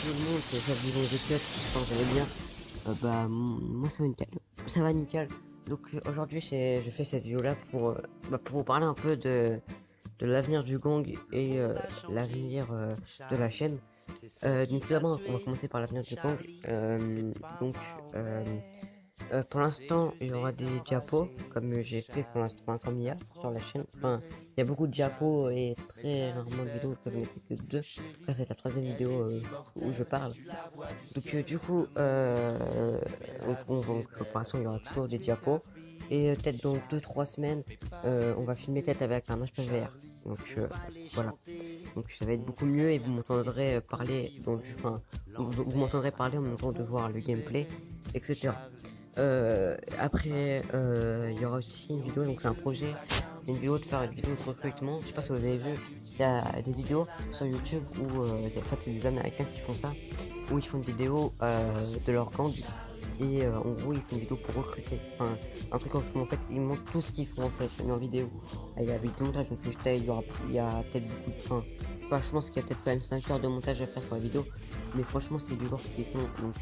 tout le monde, c'est Fabien Cut, j'espère que vous allez bien. Moi ça va nickel. Ça va nickel. Donc aujourd'hui je fais cette vidéo là pour vous parler un peu de l'avenir du gang et l'avenir de la chaîne. Donc tout d'abord on va commencer par l'avenir du gang. Donc euh, pour l'instant, il y aura des diapos, comme j'ai fait pour l'instant, enfin, comme il y a sur la chaîne. Enfin, il y a beaucoup de diapos et très rarement de vidéos, je n'en ai fait que deux. Là, c'est la troisième vidéo où je parle. Donc, pour l'instant, il y aura toujours des diapos. Et peut-être dans 2 3 semaines, on va filmer peut-être avec un HPVR. Donc, voilà. Donc, ça va être beaucoup mieux et vous m'entendrez parler. Enfin, vous m'entendrez parler en même temps de voir le gameplay, etc. Après, il y aura aussi une vidéo, donc c'est un projet, c'est une vidéo de faire une vidéo de recrutement. Je sais pas si vous avez vu, il y a des vidéos sur YouTube où, en fait, c'est des Américains qui font ça, où ils font une vidéo de leur gang et en gros, ils font une vidéo pour recruter. Enfin, un truc en fait, ils montrent tout ce qu'ils font en fait, c'est mis en vidéo. Et il y a avec du montage, donc il y a peut-être beaucoup de. Enfin, je pense qu'il y a peut-être quand même 5 heures de montage à faire sur la vidéo, mais franchement, c'est du lourd ce qu'ils font, donc.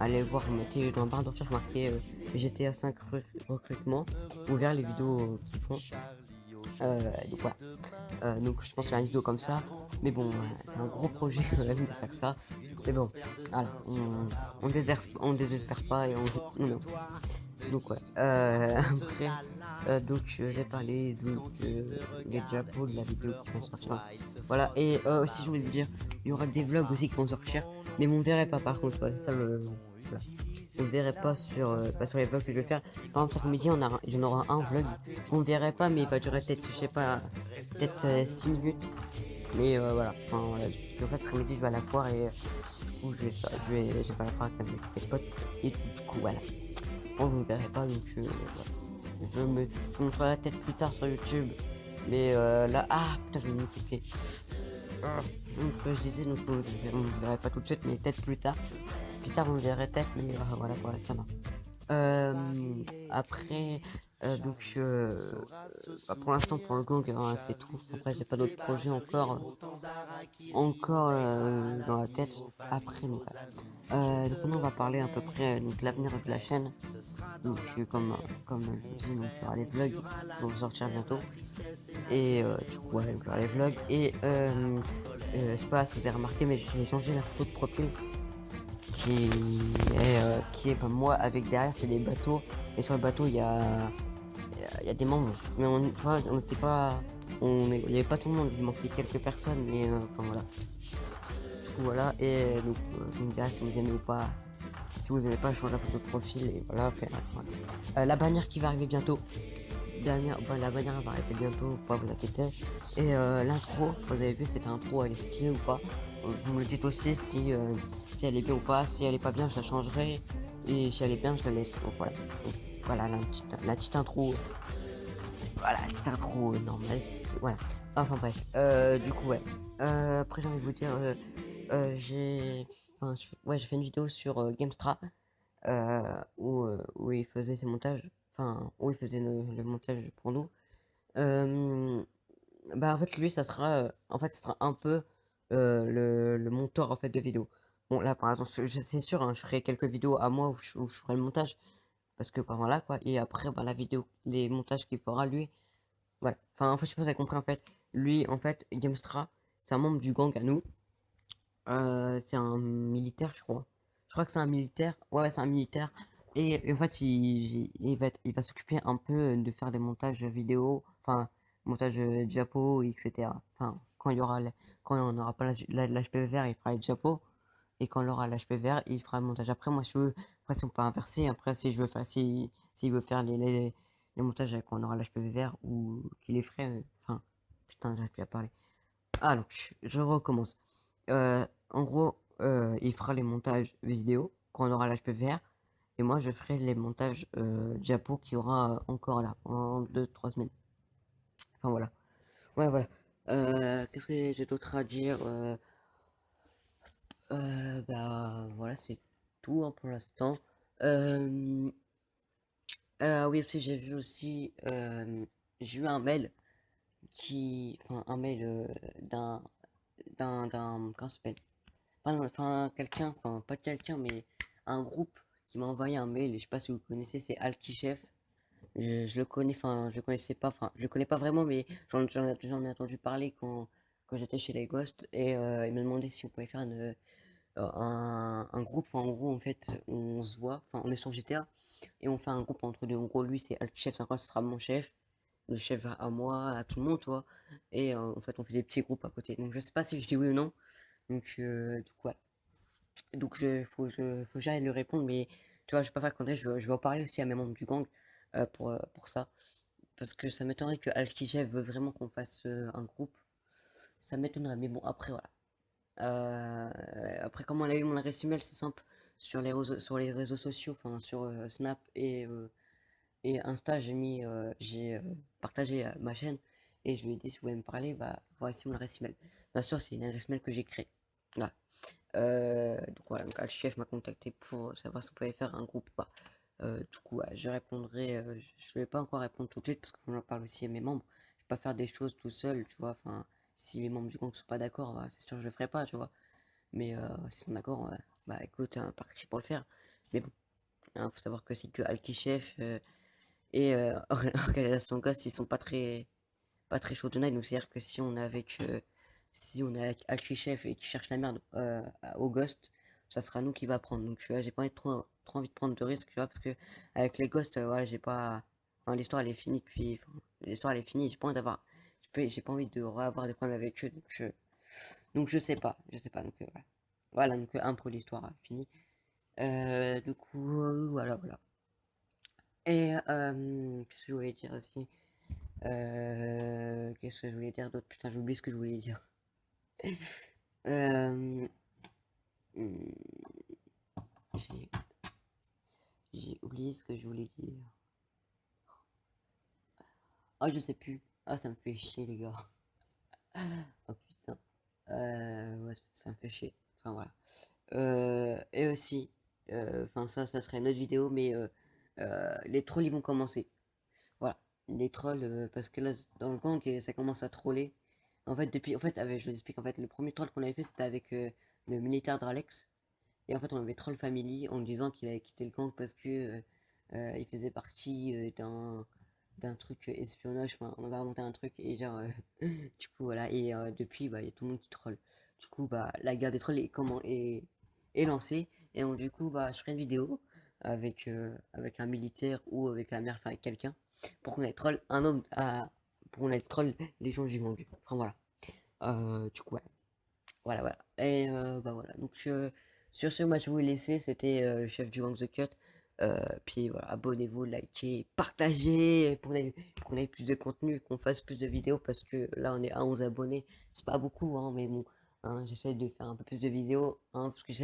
Allez voir, vous mettez dans la barre de recherche marqué GTA 5 recrutement, ou vers les vidéos qu'ils font. Donc voilà. Donc je pense faire une vidéo comme ça. Mais bon, c'est un gros projet quand même de faire ça. Mais bon, voilà, on désespère pas et non. Donc ouais. Après, j'ai parlé des diapos de la vidéo qui vont sortir. Voilà. Et aussi je voulais vous dire, il y aura des vlogs aussi qui vont sortir. Mais vous ne verrez pas par contre, voilà, c'est ça le. Voilà. Vous ne verrez pas sur les vlogs que je vais faire. Par exemple, cet midi, il y en aura un vlog. Vous ne verrez pas, mais il va durer peut-être, je sais pas, peut-être 6 minutes. Mais voilà. Enfin, voilà. Parce qu'en fait, cet midi, je vais à la foire et du coup, je vais à la foire avec mes potes. Et du coup, voilà. Bon, vous ne verrez pas, donc voilà. Je vous montrerai peut-être plus tard sur YouTube. Mais là, ah putain, je vais me cliquer. Donc, je disais, donc, vous ne verrez pas tout de suite, mais peut-être plus tard. Plus tard, vous me verrez peut-être, mais voilà, pour l'instant, non. Après, pour l'instant, pour le gang, c'est tout. Après, j'ai pas d'autres projets encore dans la tête. Après, donc maintenant, on va parler à peu près donc, de l'avenir de la chaîne. Donc, comme je vous dis, donc, il y aura les vlogs qui vont sortir bientôt. Et du coup, ouais, donc, il y aura les vlogs. Et je sais pas si vous avez remarqué, mais j'ai changé la photo de profil qui est bah, moi avec derrière c'est des bateaux et sur le bateau il y a des membres mais tu vois, on n'était pas il y avait pas tout le monde, il manquait quelques personnes mais enfin voilà, du coup voilà. Et donc vous me direz si vous aimez ou pas. Si vous aimez pas, je change la photo de profil et voilà, voilà. La bannière qui va arriver bientôt. La bannière va arriver bientôt, faut pas vous inquiéter. Et l'intro, vous avez vu cette intro, elle est stylée ou pas? Vous me le dites aussi si elle est bien ou pas. Si elle est pas bien, je la changerai. Et si elle est bien, je la laisse. Donc voilà. Donc, voilà la petite intro. Voilà, la petite intro normale. Voilà. Enfin bref. Du coup, ouais. Après, j'ai envie de vous dire, j'ai fait une vidéo sur Gamestra où il faisait ses montages. Enfin, où il faisait le montage pour nous. Euh, en fait lui ça sera un peu le monteur en fait de vidéos. Bon là par exemple c'est sûr hein, je ferai quelques vidéos à moi où je ferai le montage parce que bah, voilà quoi. Et après bah, la vidéo les montages qu'il fera lui, voilà. Enfin en fait je sais pas si vous avez compris en fait. Lui en fait Gamestra c'est un membre du gang à nous. C'est un militaire je crois. Je crois que c'est un militaire. Ouais, c'est un militaire. Et en fait, il va s'occuper un peu de faire des montages vidéo, enfin, montage diapo, etc. Enfin, quand on n'aura pas l'HPVR, il fera les diapos. Et quand on aura l'HPVR, il fera le montage. Après, moi, après, si on peut inverser, après, si je veux faire, s'il veut faire les montages quand on aura l'HPVR ou qu'il les ferait, enfin, putain, j'arrive plus à parler. Ah, donc, je recommence. En gros, il fera les montages vidéo quand on aura l'HPVR. Et moi, je ferai les montages diapo qu'il y aura encore là, en 2 3 semaines. Enfin, voilà. Ouais, voilà. Qu'est-ce que j'ai d'autre à dire voilà, c'est tout hein, pour l'instant. Euh, oui, aussi, j'ai eu un mail enfin, un mail comment ça s'appelle? enfin quelqu'un, enfin pas quelqu'un, mais un groupe qui m'a envoyé un mail, et je sais pas si vous connaissez, c'est Alkichef. Je le connais, enfin je le connaissais pas, enfin je le connais pas vraiment, mais j'en ai entendu parler quand j'étais chez les Ghosts, et il m'a demandé si on pouvait faire un groupe. Enfin, en gros en fait on se voit, enfin on est sur GTA, et on fait un groupe entre deux. En gros lui c'est Alkichef, c'est ce sera mon chef, le chef à moi, à tout le monde, tu vois, et en fait on fait des petits groupes à côté. Donc je sais pas si je dis oui ou non, donc du coup voilà. Donc, faut que j'aille le répondre, mais tu vois, je vais pas faire comme ça, je vais en parler aussi à mes membres du gang pour ça. Parce que ça m'étonnerait que Alkija veut vraiment qu'on fasse un groupe. Ça m'étonnerait, mais bon, après, voilà. Après, comment on a eu mon adresse email, c'est simple. Sur les réseaux sociaux, enfin, sur Snap et Insta, j'ai partagé ma chaîne et je lui ai dit si vous voulez me parler, bah, voici mon adresse email. Bien sûr, c'est une adresse mail que j'ai créée. Voilà. Donc voilà, donc Alchef m'a contacté pour savoir si on pouvait faire un groupe ou pas. Du coup, ouais, je répondrai, je vais pas encore répondre tout de suite parce qu'on en parle aussi à mes membres. Je vais pas faire des choses tout seul, tu vois. Enfin, si les membres du gang sont pas d'accord, bah, c'est sûr que je le ferai pas, tu vois. Mais s'ils sont d'accord, bah écoute, hein, parti pour le faire. Mais bon, hein, faut savoir que c'est que Alkichef et Organisation Gosse, ils sont pas très chaud tonight. Donc c'est-à-dire que si on est avec Alchef et qui cherche la merde au Ghost, ça sera nous qui va prendre. Donc tu vois, j'ai pas trop envie de prendre de risques, tu vois, parce que avec les Ghosts, voilà, j'ai pas. Enfin, l'histoire elle est finie depuis. Enfin, l'histoire elle est finie, j'ai pas envie d'avoir. J'ai pas envie de avoir des problèmes avec eux, donc je sais pas, je sais pas. Donc voilà. Voilà, donc un pour l'histoire finie. Du coup, voilà, voilà. Et qu'est-ce que je voulais dire aussi? Qu'est-ce que je voulais dire d'autre? Putain, j'ai oublié ce que je voulais dire. Euh, hmm, j'ai j'ai oublié ce que je voulais dire. Ah, je sais plus. Ah, ça me fait chier, les gars. Oh putain. Ouais, ça me fait chier. Enfin, voilà. Et aussi, enfin, ça serait une autre vidéo, mais les trolls, ils vont commencer. Voilà. Les trolls, parce que là, dans le gang, ça commence à troller. En fait, je vous explique, en fait, le premier troll qu'on avait fait, c'était avec le militaire Dralex. Et en fait, on avait troll Family en lui disant qu'il avait quitté le gang parce que il faisait partie d'un truc espionnage. Enfin, on avait inventé un truc et genre, du coup, voilà. Et depuis, bah, il y a tout le monde qui troll. Du coup, bah, la guerre des trolls est lancée. Et donc, du coup, bah, je ferai une vidéo avec un militaire ou avec la mère, enfin, avec quelqu'un pour qu'on aille troll pour qu'on aille troll les gens du gang. Enfin, voilà. Du coup, ouais. Voilà, voilà. Et bah voilà. Donc sur ce, moi je vais vous laisser. C'était le chef du Gang The Cut. Puis voilà, abonnez-vous, likez, partagez pour qu'on ait plus de contenu, qu'on fasse plus de vidéos parce que là on est à 11 abonnés. C'est pas beaucoup, hein, mais bon, hein, j'essaie de faire un peu plus de vidéos. Hein, parce que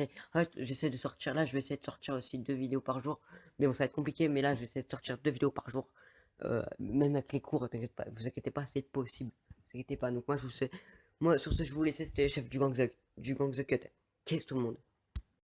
j'essaie de sortir là. Je vais essayer de sortir aussi 2 vidéos par jour. Mais bon, ça va être compliqué. Mais là, je vais essayer de sortir 2 vidéos par jour. Même avec les cours, t'inquiète pas, vous inquiétez pas, c'est possible. Vous inquiétez pas. Donc moi, sur ce, je vais vous laisser, c'était le chef du gang The Cut. Qu'est-ce tout le monde?